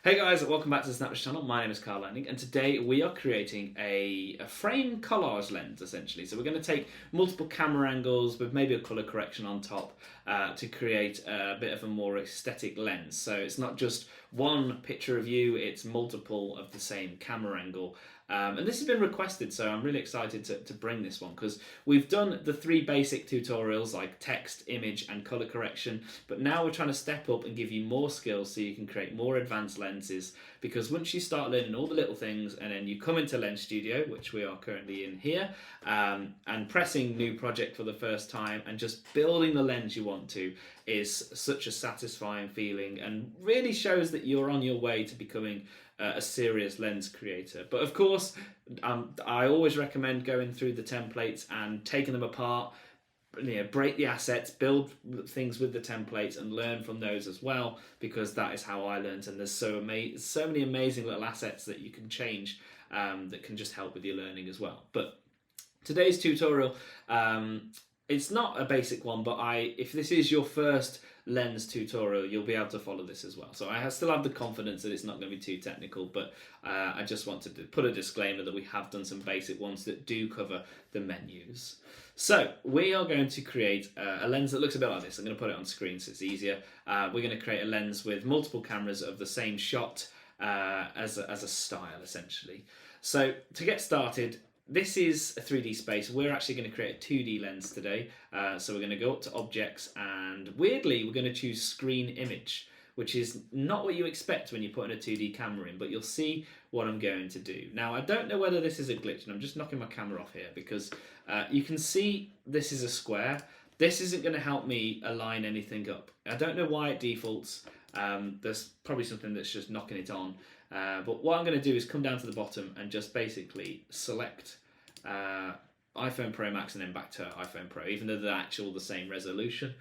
Hey guys, welcome back to the Snapthis channel. My name is Carl Lanning, and today we are creating a frame collage lens essentially. So we're going to take multiple camera angles with maybe a colour correction on top to create a bit of a more aesthetic lens. So it's not just one picture of you, it's multiple of the same camera angle. And this has been requested, so I'm really excited to bring this one because we've done the three basic tutorials like text, image and colour correction, but now we're trying to step up and give you more skills so you can create more advanced lenses, because once you start learning all the little things and then you come into Lens Studio, which we are currently in here, and pressing new project for the first time and just building the lens you want to is such a satisfying feeling and really shows that you're on your way to becoming a serious lens creator. But of course, I always recommend going through the templates and taking them apart, break the assets, build things with the templates and learn from those as well, because that is how I learned, and there's so many amazing little assets that you can change that can just help with your learning as well. But today's tutorial, it's not a basic one, but if this is your first lens tutorial, you'll be able to follow this as well. So I still have the confidence that it's not going to be too technical, but I just wanted to put a disclaimer that we have done some basic ones that do cover the menus. So we are going to create a lens that looks a bit like this. I'm going to put it on screen so it's easier. We're going to create a lens with multiple cameras of the same shot as a style essentially. So to get started, this is a 3D space. We're actually going to create a 2D lens today. So we're going to go up to objects, and weirdly we're going to choose screen image, which is not what you expect when you're putting a 2D camera in, but you'll see what I'm going to do. Now I don't know whether this is a glitch, and I'm just knocking my camera off here because you can see this is a square. This isn't going to help me align anything up. I don't know why it defaults. There's probably something that's just knocking it on. But what I'm going to do is come down to the bottom and just basically select iPhone Pro Max and then back to iPhone Pro, even though they're the same resolution.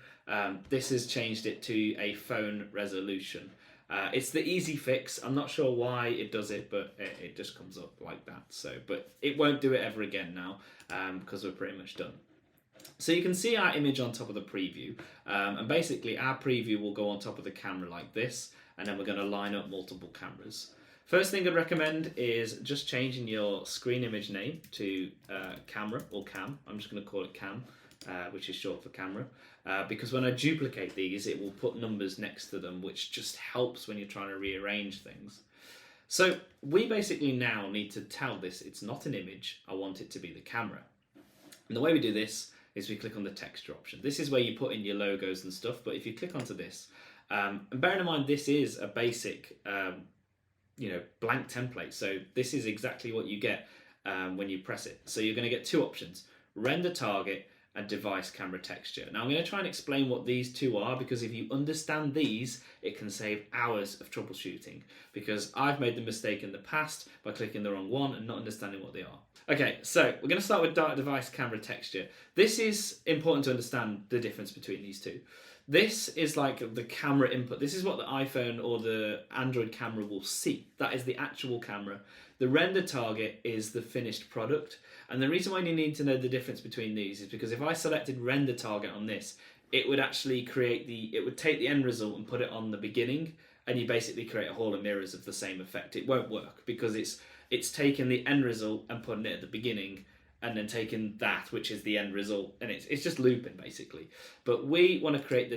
This has changed it to a phone resolution. It's the easy fix. I'm not sure why it does it, but it just comes up like that. So, but it won't do it ever again now because we're pretty much done. So you can see our image on top of the preview, and basically our preview will go on top of the camera like this, and then we're going to line up multiple cameras. First thing I'd recommend is just changing your screen image name to camera or cam. I'm just going to call it cam, which is short for camera, because when I duplicate these, it will put numbers next to them, which just helps when you're trying to rearrange things. So we basically now need to tell this it's not an image, I want it to be the camera. And the way we do this is we click on the texture option. This is where you put in your logos and stuff, but if you click onto this, and bearing in mind this is a basic blank template, so this is exactly what you get when you press it. So you're going to get two options: render target and device camera texture. Now I'm going to try and explain what these two are, because if you understand these, it can save hours of troubleshooting, because I've made the mistake in the past by clicking the wrong one and not understanding what they are. Okay, so we're going to start with device camera texture. This is important to understand the difference between these two. This is like the camera input. This is what the iPhone or the Android camera will see. That is the actual camera. The render target is the finished product. And the reason why you need to know the difference between these is because if I selected render target on this, it would actually it would take the end result and put it on the beginning, and you basically create a hall of mirrors of the same effect. It won't work because it's taken the end result and putting it at the beginning, and then taking that, which is the end result, and it's just looping basically. But we want to take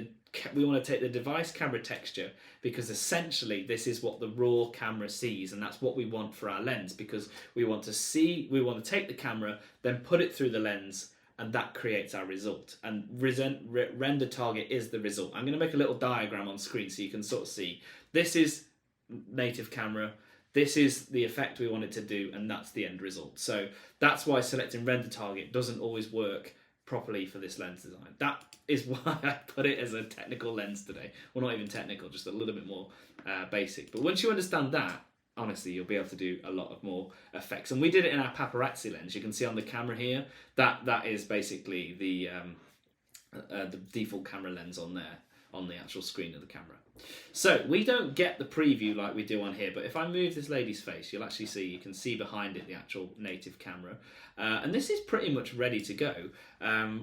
the device camera texture, because essentially this is what the raw camera sees, and that's what we want for our lens, because we want to take the camera, then put it through the lens, and that creates our result. And render target is the result. I'm going to make a little diagram on screen so you can sort of see. This is native camera. This is the effect we want it to do, and that's the end result. So that's why selecting render target doesn't always work properly for this lens design. That is why I put it as a technical lens today. Well, not even technical, just a little bit more basic. But once you understand that, honestly, you'll be able to do a lot of more effects. And we did it in our paparazzi lens. You can see on the camera here, that is basically the default camera lens on there, on the actual screen of the camera. So we don't get the preview like we do on here, but if I move this lady's face, you'll actually see, you can see behind it the actual native camera. And this is pretty much ready to go.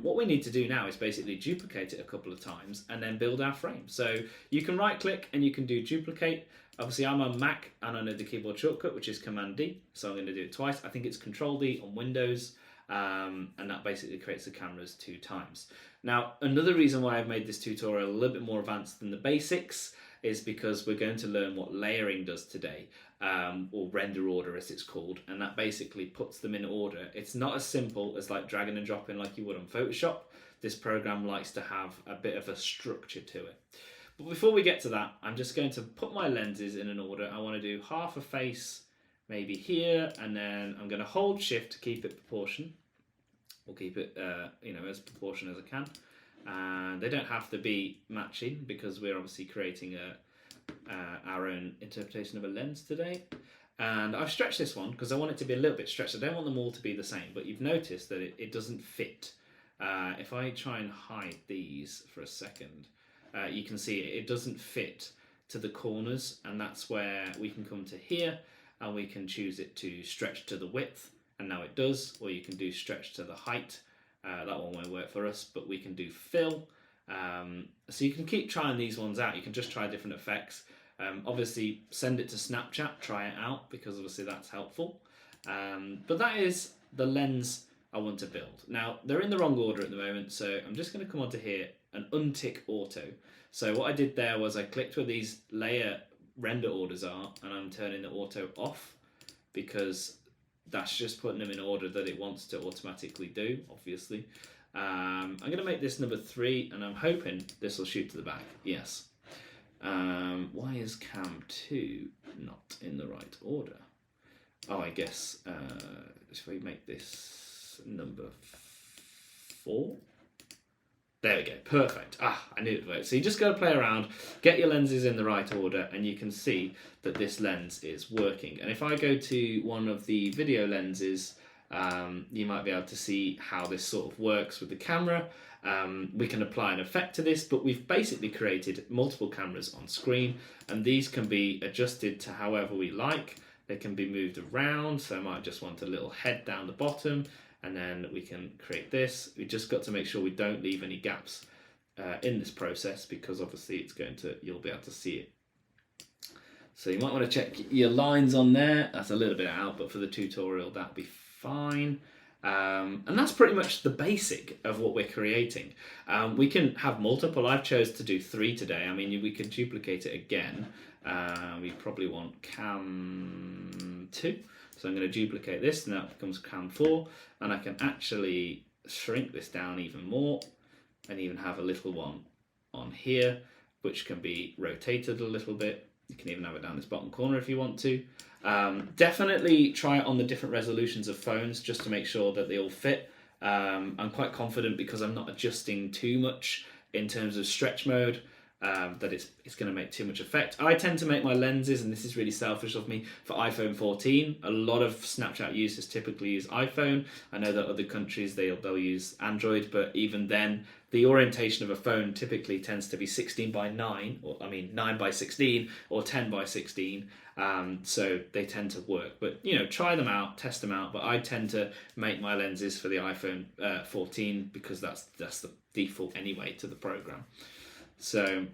What we need to do now is basically duplicate it a couple of times and then build our frame. So you can right click and you can do duplicate. Obviously, I'm on Mac and I know the keyboard shortcut, which is Command D. So I'm going to do it twice. I think it's Control D on Windows. And that basically creates the cameras 2 times. Now, another reason why I've made this tutorial a little bit more advanced than the basics is because we're going to learn what layering does today, or render order as it's called, and that basically puts them in order. It's not as simple as like dragging and dropping like you would on Photoshop. This program likes to have a bit of a structure to it. But before we get to that, I'm just going to put my lenses in an order. I want to do half a face maybe here, and then I'm going to hold shift to keep it proportion. We'll keep it as proportion as I can. And they don't have to be matching because we're obviously creating our own interpretation of a lens today. And I've stretched this one because I want it to be a little bit stretched. I don't want them all to be the same, but you've noticed that it doesn't fit. If I try and hide these for a second, you can see it doesn't fit to the corners, and that's where we can come to here and we can choose it to stretch to the width, and now it does, or you can do stretch to the height. That one won't work for us, but we can do fill. So you can keep trying these ones out. You can just try different effects. Obviously send it to Snapchat, try it out, because obviously that's helpful. But that is the lens I want to build. Now, they're in the wrong order at the moment, so I'm just going to come onto here and untick auto. So what I did there was I clicked where these layer render orders are, and I'm turning the auto off, because that's just putting them in order that it wants to automatically do, obviously. I'm going to make this number 3, and I'm hoping this will shoot to the back. Yes. Why is cam 2 not in the right order? Oh, I guess if we make this number 4. There we go, perfect. I knew it worked. So you just got to play around, get your lenses in the right order, and you can see that this lens is working. And if I go to one of the video lenses, you might be able to see how this sort of works with the camera. We can apply an effect to this, but we've basically created multiple cameras on screen, and these can be adjusted to however we like. They can be moved around, so I might just want a little head down the bottom, and then we can create this. We just got to make sure we don't leave any gaps in this process, because obviously you'll be able to see it. So you might want to check your lines on there. That's a little bit out, but for the tutorial that'll be fine. And that's pretty much the basic of what we're creating. We can have multiple. I've chose to do 3 today. I mean, we could duplicate it again. We probably want cam 2. So I'm going to duplicate this, and that becomes cam 4. And I can actually shrink this down even more, and even have a little one on here, which can be rotated a little bit. You can even have it down this bottom corner if you want to. Definitely try it on the different resolutions of phones just to make sure that they all fit. I'm quite confident, because I'm not adjusting too much in terms of stretch mode, that it's going to make too much effect. I tend to make my lenses, and this is really selfish of me, for iPhone 14. A lot of Snapchat users typically use iPhone. I know that other countries they'll use Android, but even then, the orientation of a phone typically tends to be 16:9, or 9:16, or 10:16. So they tend to work. But try them out, test them out. But I tend to make my lenses for the iPhone 14 because that's the default anyway to the program. So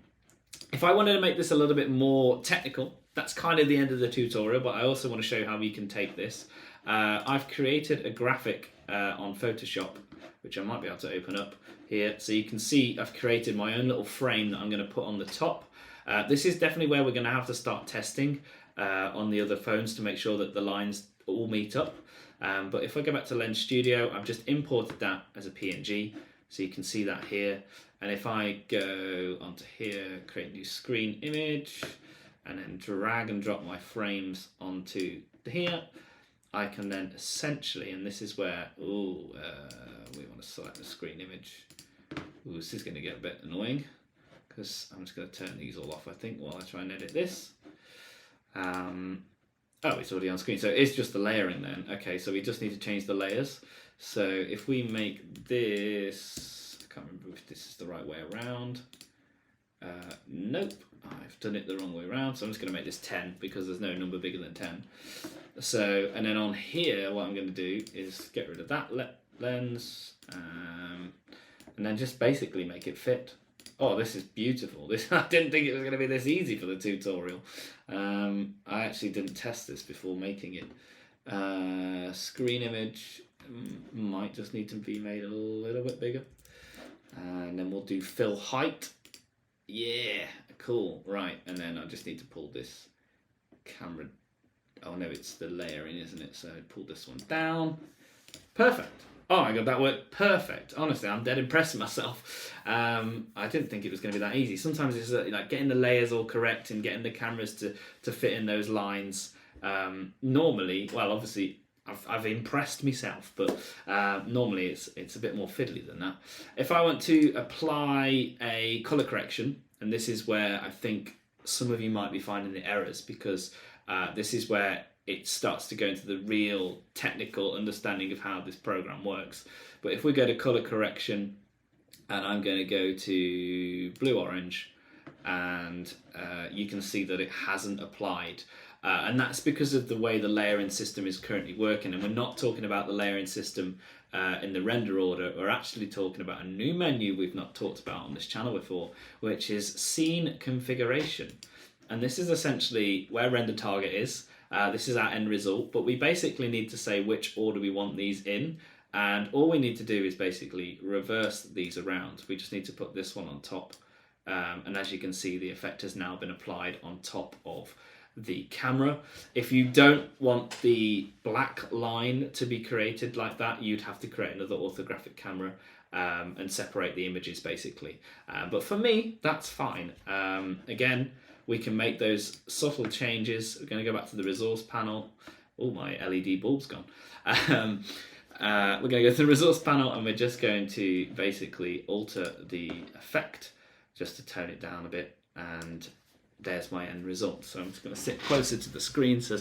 if I wanted to make this a little bit more technical, that's kind of the end of the tutorial, but I also want to show you how we can take this. I've created a graphic on Photoshop, which I might be able to open up here. So you can see I've created my own little frame that I'm going to put on the top. This is definitely where we're going to have to start testing on the other phones to make sure that the lines all meet up. But if I go back to Lens Studio, I've just imported that as a PNG, so you can see that here. And if I go onto here, create new screen image, and then drag and drop my frames onto here, I can then essentially, and this is where, we want to select the screen image. This is going to get a bit annoying, because I'm just going to turn these all off, I think, while I try and edit this. It's already on screen, so it's just the layering then. Okay, so we just need to change the layers. So if we make this, I can't remember if this is the right way around. Nope, I've done it the wrong way around, so I'm just going to make this 10, because there's no number bigger than 10. So, and then on here, what I'm going to do is get rid of that lens, and then just basically make it fit. Oh, this is beautiful. I didn't think it was going to be this easy for the tutorial. I actually didn't test this before making it. Screen image might just need to be made a little bit bigger. And then we'll do fill height. Yeah, cool. Right, and then I just need to pull this camera. Oh no, it's the layering, isn't it? So pull this one down. Perfect. Oh my god, that worked perfect. Honestly, I'm dead impressed with myself. I didn't think it was going to be that easy. Sometimes it's like getting the layers all correct and getting the cameras to fit in those lines. Normally, well, obviously, I've impressed myself, but normally it's a bit more fiddly than that. If I want to apply a colour correction, and this is where I think some of you might be finding the errors, because this is where it starts to go into the real technical understanding of how this program works. But if we go to colour correction, and I'm going to go to blue-orange, and you can see that it hasn't applied. And that's because of the way the layering system is currently working. And we're not talking about the layering system in the render order. We're actually talking about a new menu we've not talked about on this channel before, which is scene configuration. And this is essentially where render target is. This is our end result, but we basically need to say which order we want these in. And all we need to do is basically reverse these around. We just need to put this one on top. And as you can see, the effect has now been applied on top of the camera. If you don't want the black line to be created like that, you'd have to create another orthographic camera and separate the images basically. But for me, that's fine. Again, we can make those subtle changes. We're going to go back to the resource panel. Oh, my LED bulb's gone. We're going to go to the resource panel, and we're just going to basically alter the effect just to tone it down a bit, and there's my end result. So I'm just going to sit closer to the screen so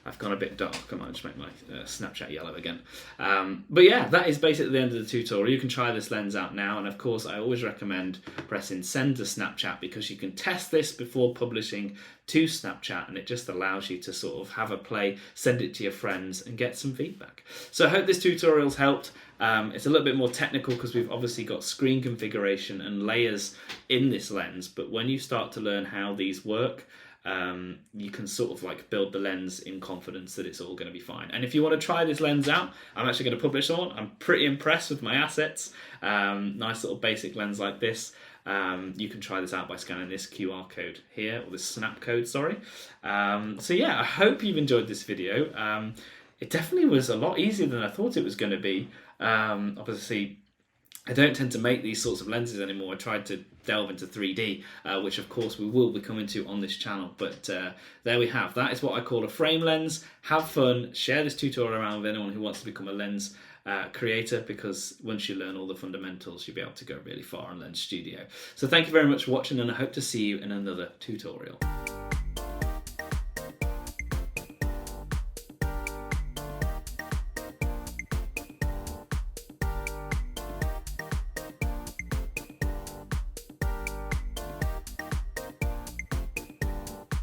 I've gone a bit dark. I might just make my Snapchat yellow again. But yeah, that is basically the end of the tutorial. You can try this lens out now, and of course I always recommend pressing send to Snapchat, because you can test this before publishing to Snapchat, and it just allows you to sort of have a play, send it to your friends and get some feedback. So I hope this tutorial's helped. It's a little bit more technical because we've obviously got screen configuration and layers in this lens, but when you start to learn how these work, you can sort of like build the lens in confidence that it's all going to be fine. And if you want to try this lens out, I'm actually going to publish one. I'm pretty impressed with my assets. Nice little basic lens like this. You can try this out by scanning this QR code here, or this snap code, sorry. So yeah, I hope you've enjoyed this video. It definitely was a lot easier than I thought it was going to be. Obviously, I don't tend to make these sorts of lenses anymore. I tried to delve into 3D, which of course we will be coming to on this channel. But there we have. That is what I call a frame lens. Have fun. Share this tutorial around with anyone who wants to become a lens creator, because once you learn all the fundamentals, you'll be able to go really far on Lens Studio. So thank you very much for watching, and I hope to see you in another tutorial.